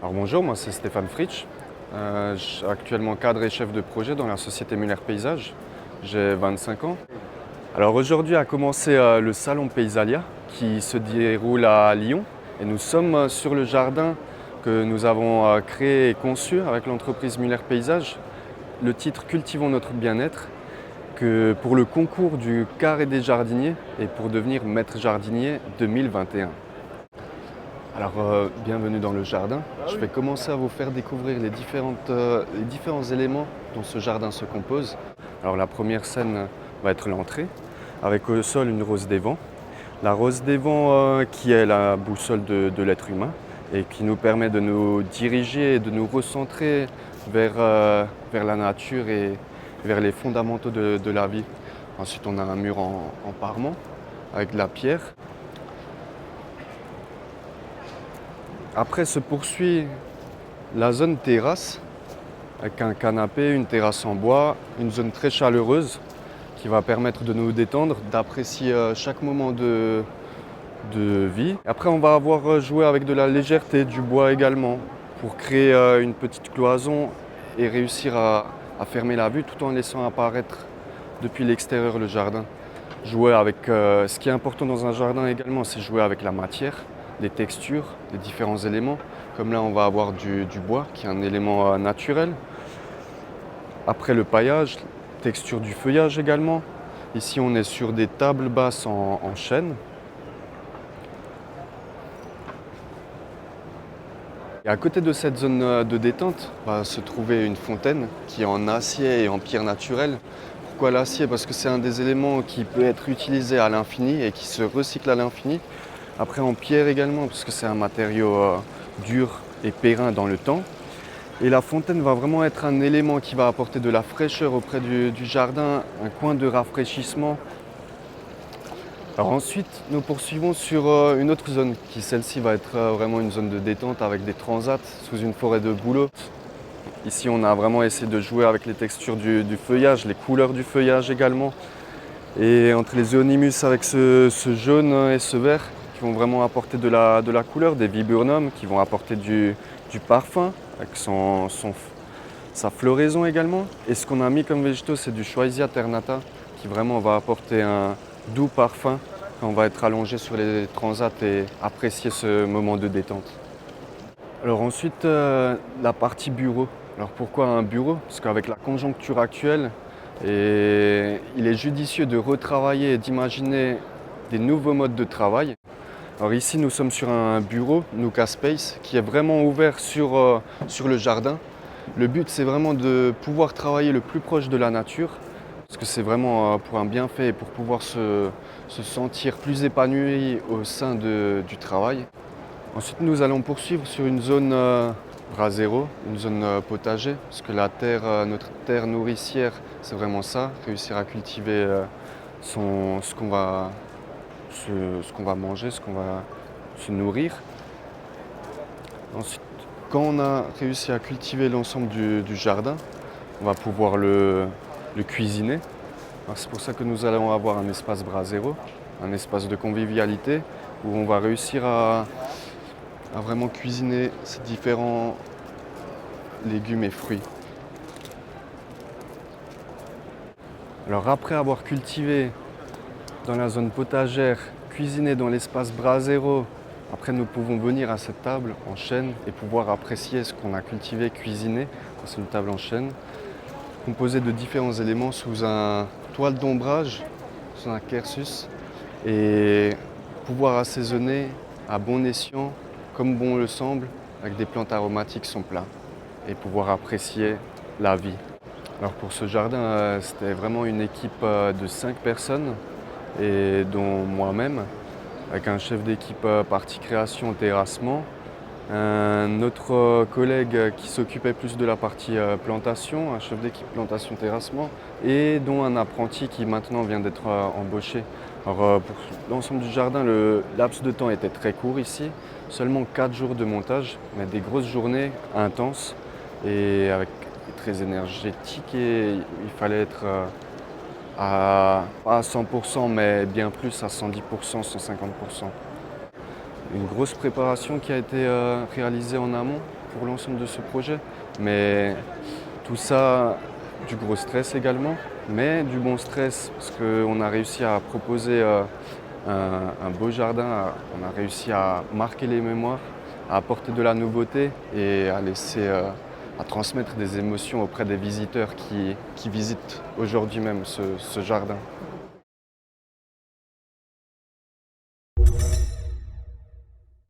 Alors bonjour, moi c'est Stéphane Fritsch. Je suis actuellement cadre et chef de projet dans la société Muller Paysage. J'ai 25 ans. Alors aujourd'hui a commencé le salon Paysalia qui se déroule à Lyon et nous sommes sur le jardin que nous avons créé et conçu avec l'entreprise Muller Paysage. Le titre Cultivons notre bien-être que pour le concours du carré des jardiniers et pour devenir maître jardinier 2021. Alors, bienvenue dans le jardin. Je vais commencer à vous faire découvrir les différents éléments dont ce jardin se compose. Alors, la première scène va être l'entrée, avec au sol une rose des vents. La rose des vents qui est la boussole de l'être humain et qui nous permet de nous diriger et de nous recentrer vers la nature et vers les fondamentaux de la vie. Ensuite, on a un mur en parement avec de la pierre. Après se poursuit la zone terrasse avec un canapé, une terrasse en bois, une zone très chaleureuse qui va permettre de nous détendre, d'apprécier chaque moment de vie. Après on va avoir joué avec de la légèreté, du bois également, pour créer une petite cloison et réussir à fermer la vue tout en laissant apparaître depuis l'extérieur le jardin. Jouer avec, ce qui est important dans un jardin également, c'est jouer avec la matière, les textures, les différents éléments. Comme là, on va avoir du bois, qui est un élément naturel. Après le paillage, texture du feuillage également. Ici, on est sur des tables basses en chêne. Et à côté de cette zone de détente va se trouver une fontaine qui est en acier et en pierre naturelle. Pourquoi l'acier? Parce que c'est un des éléments qui peut être utilisé à l'infini et qui se recycle à l'infini. Après en pierre également, parce que c'est un matériau dur et périn dans le temps. Et la fontaine va vraiment être un élément qui va apporter de la fraîcheur auprès du jardin, un coin de rafraîchissement. Alors ensuite, nous poursuivons sur une autre zone qui celle-ci va être vraiment une zone de détente avec des transats sous une forêt de bouleaux. Ici, on a vraiment essayé de jouer avec les textures du feuillage, les couleurs du feuillage également. Et entre les euonymus avec ce jaune et ce vert qui vont vraiment apporter de la couleur, des viburnums qui vont apporter du parfum avec sa floraison également. Et ce qu'on a mis comme végétaux, c'est du Schweizia ternata qui vraiment va apporter un doux parfum quand on va être allongé sur les transats et apprécier ce moment de détente. Alors ensuite, la partie bureau. Alors pourquoi un bureau? Parce qu'avec la conjoncture actuelle, il est judicieux de retravailler et d'imaginer des nouveaux modes de travail. Alors ici, nous sommes sur un bureau, Nuka Space, qui est vraiment ouvert sur le jardin. Le but, c'est vraiment de pouvoir travailler le plus proche de la nature, parce que c'est vraiment pour un bienfait et pour pouvoir se sentir plus épanoui au sein du travail. Ensuite, nous allons poursuivre sur une zone brasero, une zone potager, parce que notre terre nourricière, c'est vraiment ça, réussir à cultiver ce qu'on va manger, ce qu'on va se nourrir. Ensuite, quand on a réussi à cultiver l'ensemble du jardin, on va pouvoir le cuisiner. C'est pour ça que nous allons avoir un espace brasero, un espace de convivialité, où on va réussir à vraiment cuisiner ces différents légumes et fruits. Alors après avoir cultivé dans la zone potagère, cuisiné dans l'espace brasero, après nous pouvons venir à cette table en chêne et pouvoir apprécier ce qu'on a cultivé, cuisiné. C'est une table en chêne composée de différents éléments sous un toile d'ombrage, sous un quercus, et pouvoir assaisonner à bon escient, comme bon le semble, avec des plantes aromatiques son plat et pouvoir apprécier la vie. Alors pour ce jardin, c'était vraiment une équipe de 5 personnes, et dont moi-même, avec un chef d'équipe partie création terrassement, un autre collègue qui s'occupait plus de la partie plantation, un chef d'équipe plantation terrassement, et dont un apprenti qui maintenant vient d'être embauché. Alors pour l'ensemble du jardin, le laps de temps était très court ici, seulement 4 jours de montage, mais des grosses journées intenses et très énergétiques, et il fallait être pas à 100%, mais bien plus, à 110%, 150%. une grosse préparation qui a été réalisée en amont pour l'ensemble de ce projet. Mais tout ça, du gros stress également, mais du bon stress parce qu'on a réussi à proposer un beau jardin, on a réussi à marquer les mémoires, à apporter de la nouveauté et à laisser, à transmettre des émotions auprès des visiteurs qui visitent aujourd'hui même ce jardin.